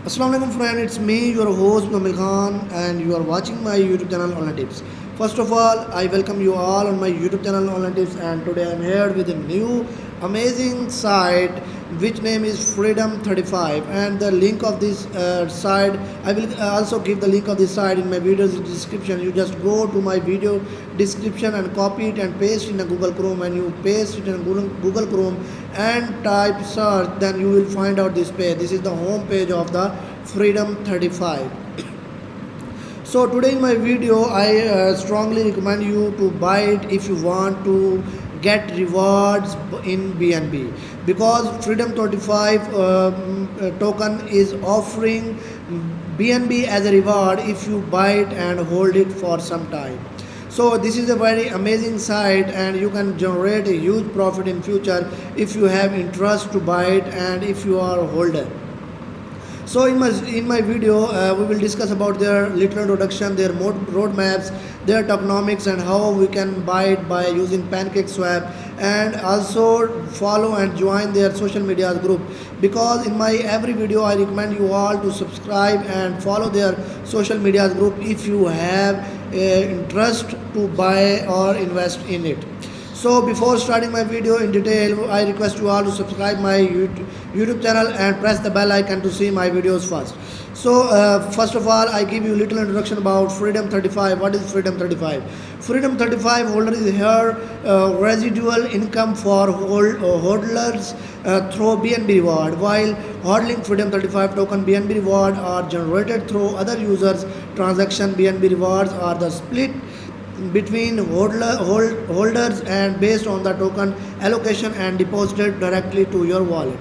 Assalamu alaikum friend, it's me, your host Mamil Khan, and you are watching my YouTube channel Online Tips. First of all, I welcome you all on my YouTube channel Online Tips, and today I'm here with a new amazing site which name is Freedom 35, and the link of this site I will also give the link of this site in my video's description. You just go to my video description and copy it and paste in a Google Chrome, and you paste it in Google Chrome and type search, then you will find out this page. This is the home page of the Freedom 35. So today in my video I strongly recommend you to buy it if you want to get rewards in BNB, because Freedom 35 token is offering BNB as a reward if you buy it and hold it for some time. So this is a very amazing site, and you can generate a huge profit in future if you have interest to buy it and if you are a holder. So in my video, we will discuss about their little introduction, their roadmaps, their tokenomics, and how we can buy it by using PancakeSwap, and also follow and join their social media group. Because in my every video, I recommend you all to subscribe and follow their social media group if you have interest to buy or invest in it. So before starting my video in detail, I request you all to subscribe my YouTube channel and press the bell icon to see my videos first. So first of all, I give you a little introduction about Freedom 35. What is Freedom 35? Freedom 35 holder is here residual income for hodlers through BNB reward, while hodling Freedom 35 token BNB reward are generated through other users transaction. BNB rewards are the split between holders and based on the token allocation and deposited directly to your wallet.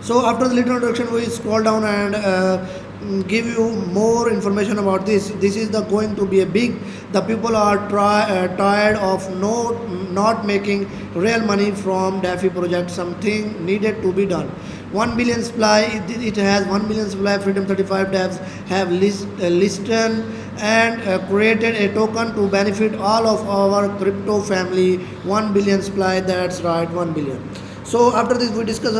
So after the little introduction, we scroll down and give you more information about this. This is the going to be a big. The people are tired of not making real money from DeFi project. Something needed to be done. 1 billion supply. It has 1 billion supply. Freedom 35 devs have listed and created a token to benefit all of our crypto family. 1 billion supply. That's right, 1 billion. So after this, we discuss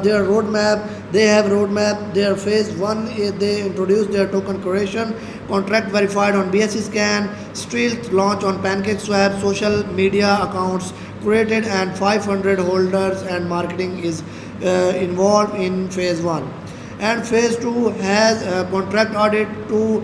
their roadmap. They have roadmap. Their phase one, they introduce their token creation, contract verified on BSC scan, stealth launch on PancakeSwap, social media accounts created, and 500 holders, and marketing is involved in phase one. And phase 2 has a contract audit to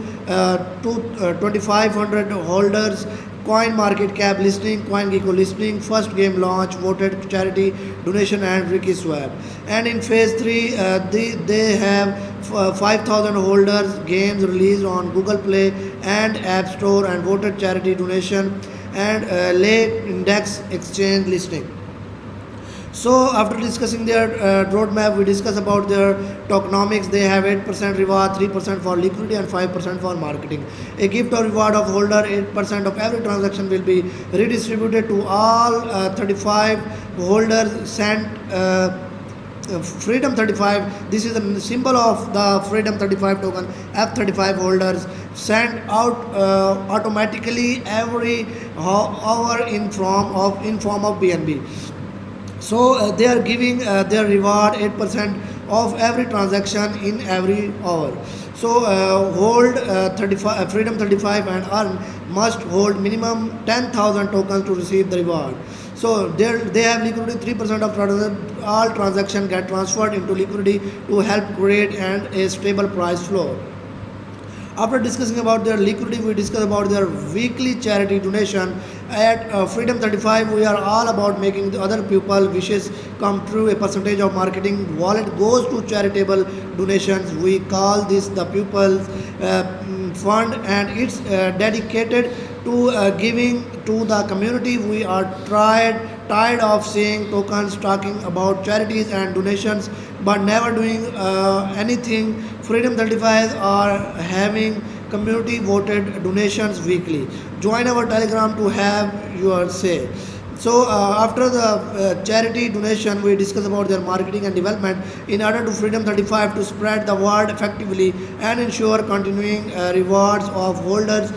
2500 holders, coin market cap listing, CoinGecko listing, first game launch, voted charity donation, and Ricky Swap. And in phase 3 they have 5000 holders, games released on Google Play and App Store, and voted charity donation, and late index exchange listing. So after discussing their roadmap, we discuss about their tokenomics. They have 8% reward, 3% for liquidity, and 5% for marketing. A gift or reward of holder, 8% of every transaction will be redistributed to all 35 holders sent. Freedom 35, this is the symbol of the Freedom 35 token. F35 holders send out automatically every hour in form of BNB. So they are giving their reward 8% of every transaction in every hour. So hold 35 Freedom 35 and earn must hold minimum 10,000 tokens to receive the reward. So they have liquidity. 3% of all transactions get transferred into liquidity to help create and a stable price floor. After discussing about their liquidity, we discuss about their weekly charity donation. At Freedom 35, we are all about making the other people wishes come true. A percentage of marketing wallet goes to charitable donations. We call this the People's Fund, and it's dedicated to giving to the community. We are tired of seeing tokens talking about charities and donations but never doing anything. Freedom 35 are having community voted donations weekly. Join our Telegram to have your say. So after the charity donation, we discuss about their marketing and development in order to Freedom 35 to spread the word effectively and ensure continuing rewards of holders.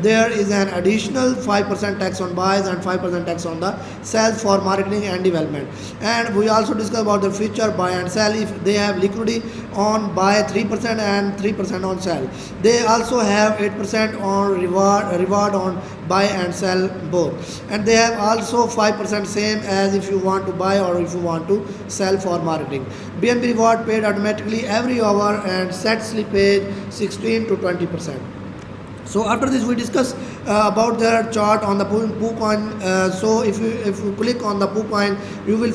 there is an additional 5% tax on buys and 5% tax on the sales for marketing and development. And we also discuss about the feature buy and sell. If they have liquidity on buy 3% and 3% on sell, they also have 8% on reward on buy and sell both, and they have also 5% same as if you want to buy or if you want to sell for marketing. BNB reward paid automatically every hour and set slippage 16 to 20%. So after this we discuss about their chart on the PooCoin. So if you click on the PooCoin, you will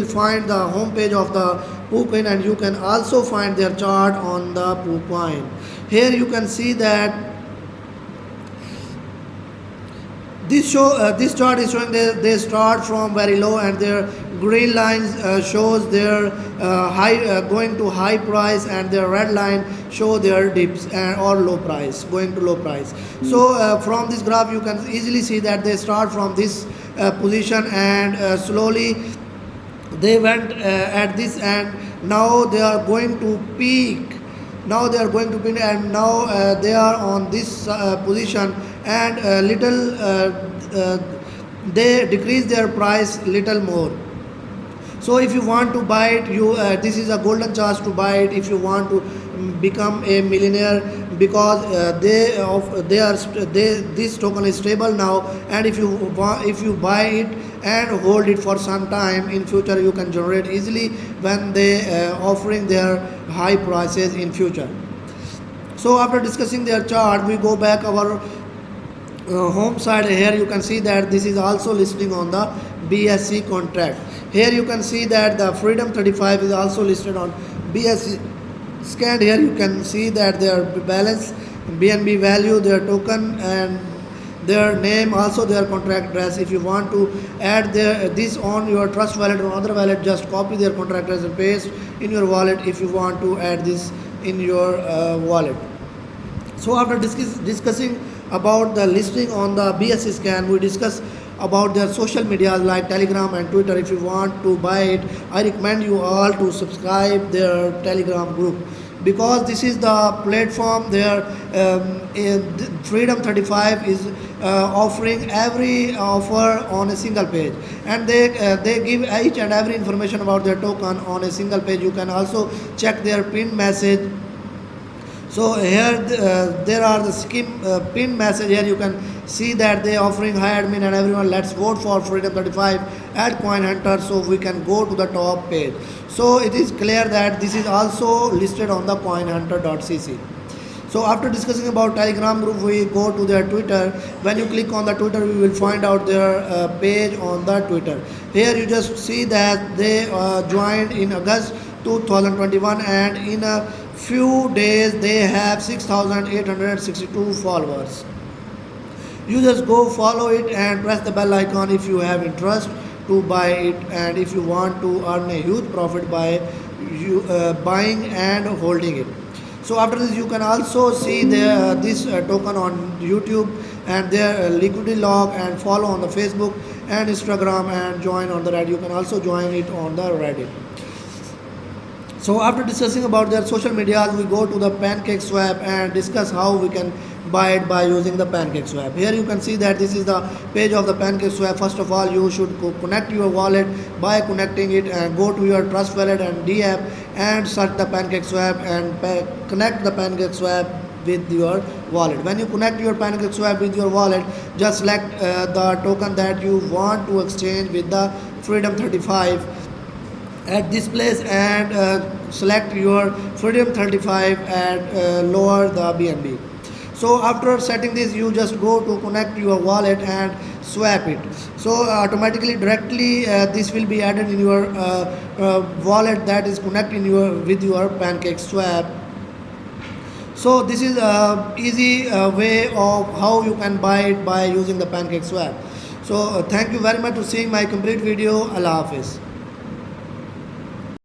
find the home page of the PooCoin, and you can also find their chart on the PooCoin. Here you can see that this chart is showing they start from very low, and their green lines shows their high going to high price, and their red line show their dips or low price going to low price. So from this graph you can easily see that they start from this position, and slowly they went at this, and now they are going to peak. Now they are going to peak, and now they are on this position, and they decrease their price little more. So if you want to buy it, you this is a golden chance to buy it if you want to become a millionaire, because this token is stable now, and if you buy it and hold it for some time, in future you can generate easily when they offering their high prices in future. So after discussing their chart, we go back our home side. Here you can see that this is also listing on the BSC contract. Here you can see that the Freedom 35 is also listed on BSC. Scanned here you can see that their balance, BNB value, their token, and their name, also their contract address. If you want to add this on your trust wallet or other wallet, just copy their contract address and paste in your wallet if you want to add this in your wallet. So after discussing about the listing on the BSC scan, we discuss about their social media like Telegram and Twitter. If you want to buy it, I recommend you all to subscribe their Telegram group, because this is the platform their Freedom 35 is offering every offer on a single page, and they give each and every information about their token on a single page. You can also check their pinned message. So here there are the pinned message. Here you can see that they offering hi admin and everyone, let's vote for Freedom 35 at Coin Hunter, so we can go to the top page. So it is clear that this is also listed on the coinhunter.cc. So after discussing about Telegram group, we go to their Twitter. When you click on the Twitter, we will find out their page on the Twitter. Here you just see that they joined in August 2021, and in a few days they have 6,862 followers. You just go follow it and press the bell icon if you have interest to buy it, and if you want to earn a huge profit by buying and holding it. So after this you can also see this token on YouTube and their liquidity log, and follow on the Facebook and Instagram, and join on the Reddit. You can also join it on the Reddit. So after discussing about their social media, we go to the PancakeSwap and discuss how we can buy it by using the PancakeSwap. Here you can see that this is the page of the PancakeSwap. First of all, you should connect your wallet by connecting it, and go to your Trust Wallet and D app and search the PancakeSwap and connect the PancakeSwap with your wallet. When you connect your PancakeSwap with your wallet, just select the token that you want to exchange with the Freedom 35 at this place, and select your Freedom 35 and lower the BNB. So after setting this, you just go to connect your wallet and swap it. So automatically directly this will be added in your wallet that is connected with your PancakeSwap. So this is a easy way of how you can buy it by using the PancakeSwap. So thank you very much for seeing my complete video. Allah Hafiz.